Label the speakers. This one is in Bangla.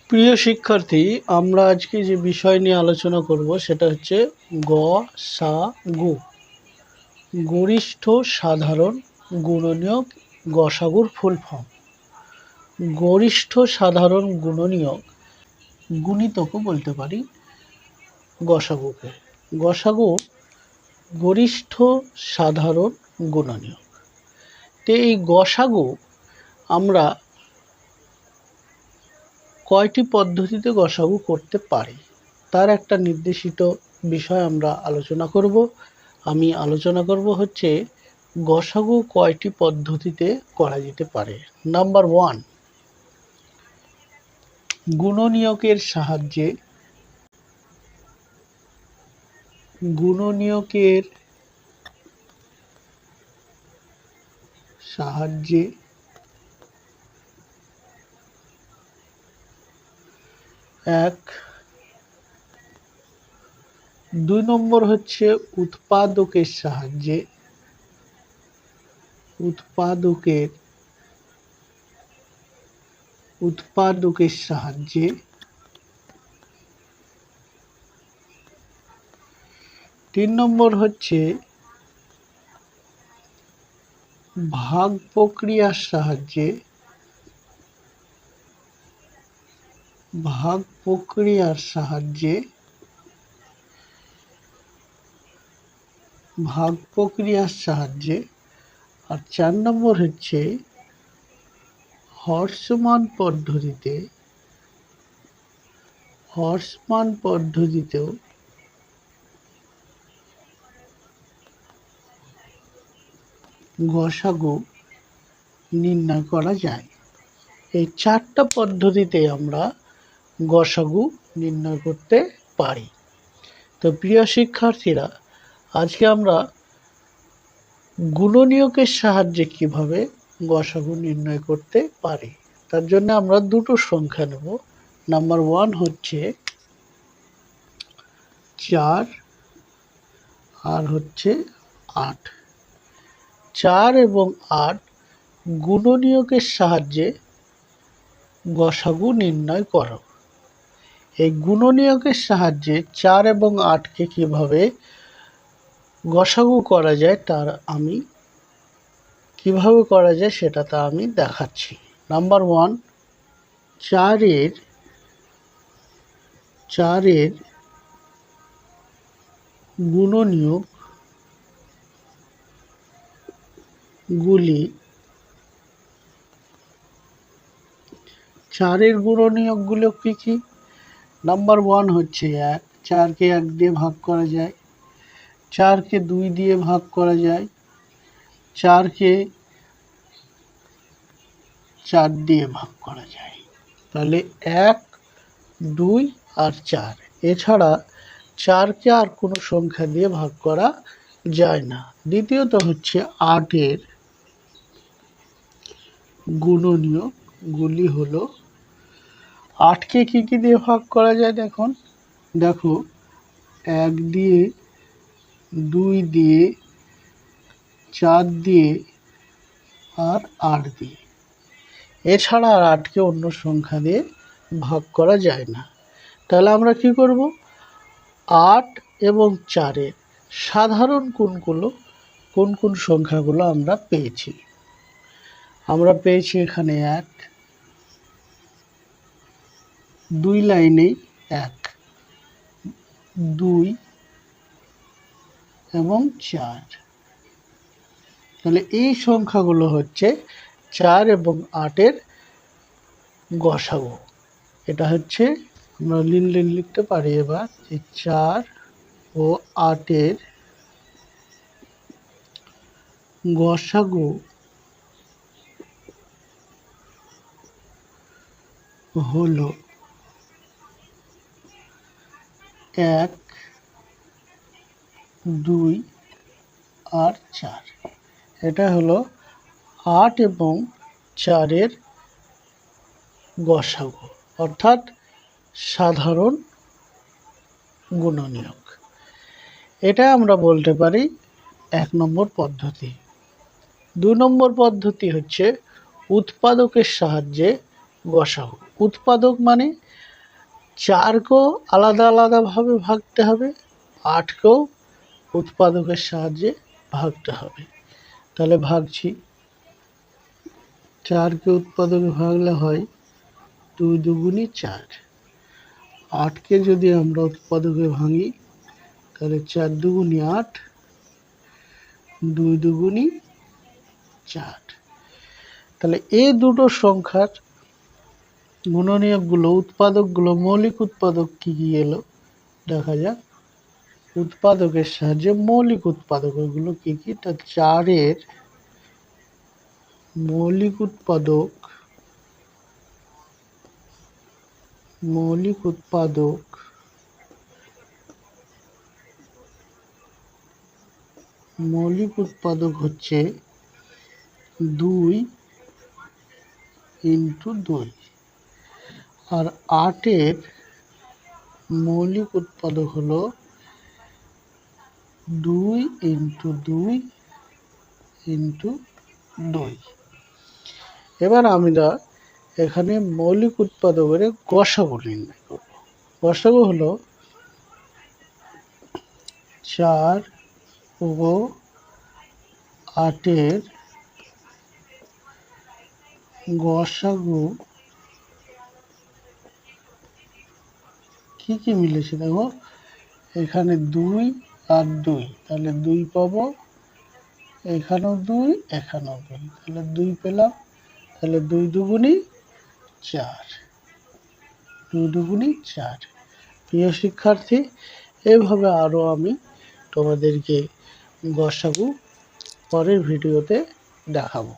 Speaker 1: প্রিয় শিক্ষার্থী, আমরা আজকে যে বিষয় নিয়ে আলোচনা করব সেটা হচ্ছে গসাগু, গরিষ্ঠ সাধারণ গুণনীয়ক। গসাগুর ফুল ফর্ম গরিষ্ঠ সাধারণ গুণনীয়ক, গুণিতকও বলতে পারি গসাগুকে। গসাগু গরিষ্ঠ সাধারণ গুণনীয়ক। তো এই গসাগু আমরা কয়টি পদ্ধতিতে গসাগু করতে পারি তার একটা নির্দেশিত বিষয় আমরা আলোচনা করব। আমি আলোচনা করব হচ্ছে গসাগু কয়টি পদ্ধতিতে করা যেতে পারে। নাম্বার 1, গুণনীয়কের সাহায্যে। গুণনীয়কের সাহায্যে 1। 2 নম্বর হচ্ছে উৎপাদকের সাহায্যে। উৎপাদকের সাহায্যে 3 নম্বর হচ্ছে ভাগ প্রক্রিয়ার সাহায্যে। ভাগ প্রক্রিয়ার সাহায্যে আর 4 নম্বর হচ্ছে হর্সমান পদ্ধতিতেও গসাগু নির্ণয় করা যায়। এই 4টা পদ্ধতিতে আমরা গসাগু নির্ণয় করতে পারি। তো প্রিয় শিক্ষার্থীরা, আজকে আমরা গুণনীয়কের সাহায্যে কিভাবে গসাগু নির্ণয় করতে পারি তার জন্য আমরা দুটো সংখ্যা নেব। নাম্বার 1 হচ্ছে 4 আর হচ্ছে 8। 4 এবং 8 গুণনীয়কের সাহায্যে গসাগু নির্ণয় করো। এই গুণনীয়কের সাহায্যে 4 এবং 8কে কিভাবে গসাগু করা যায় সেটা আমি দেখাচ্ছি। নাম্বার 1, 4 এর গুণনীয়ক গুলি। 4 এর গুণনীয়কগুলো কি কি? নাম্বার 1 হচ্ছে 1। 4কে 1 দিয়ে ভাগ করা যায়। 4কে 2 দিয়ে ভাগ করা যায়। 4কে 4 দিয়ে ভাগ করা যায়। তাহলে 1, 2 আর 4। এছাড়া 4কে আর কোনো সংখ্যা দিয়ে ভাগ করা যায় না। দ্বিতীয়ত হচ্ছে 8 এর গুণনীয়কগুলি হলো, 8কে কি দিয়ে ভাগ করা যায় দেখো 1 দিয়ে, 2 দিয়ে, 4 দিয়ে আর 8 দিয়ে। এছাড়া আর 8কে অন্য সংখ্যা দিয়ে ভাগ করা যায় না। তাহলে আমরা কি করব? 8 এবং 4-এর সাধারণ কোন সংখ্যাগুলো আমরা পেয়েছি? আমরা পেয়েছি এখানে 1, 2 লাইনেই 1, 2 এবং 4। তাহলে এই সংখ্যাগুলো হচ্ছে 4 এবং 8-এর গসাগু। এটা হচ্ছে আমরা লিখতে পারি এবার যে 4 ও 8-এর গসাগু হলো 1, 2 আর 4। এটা হলো 8 এবং 4-এর গসাগু, অর্থাৎ সাধারণ গুণনীয়ক। এটা আমরা বলতে পারি 1 নম্বর পদ্ধতি। 2 নম্বর পদ্ধতি হচ্ছে উৎপাদকের সাহায্যে গসাগু। উৎপাদক মানে 4কেও আলাদা আলাদাভাবে ভাগতে হবে, 8কেও উৎপাদকের সাহায্যে ভাগতে হবে। তাহলে ভাগছি, 4কে উৎপাদকে ভাগলে হয় 2 দুগুণে 4। 8কে যদি আমরা উৎপাদকে ভাঙি তাহলে 4 দুগুণে 8, 2 দুগুণে 4। তাহলে এই দুটো সংখ্যার গুণনীয়কগুলো, উৎপাদকগুলো, মৌলিক উৎপাদক কি কি এলো দেখা যাক। উৎপাদকের সাহায্যে মৌলিক উৎপাদক এগুলো কি কি? তা 4-এর মৌলিক উৎপাদক হচ্ছে 2 × 2, আর 8-এর মৌলিক উৎপাদক হলো 2 × 2 × 2। এবার আমরা এখানে মৌলিক উৎপাদকের গসাগু নির্ণয় করব। গসাগু হলো 4 ও 8-এর গসাগু কি কি মিলেছে দেখো, এখানে 2 আর 2, তাহলে 2 পাবো, এখানেও 2, এখানেও 2, তাহলে 2 পেলাম। তাহলে 2 দুগুণে 4, 2 দুগুণে 4। প্রিয় শিক্ষার্থী, এইভাবে আরও আমি তোমাদেরকে গসাগু পরের ভিডিওতে দেখাবো।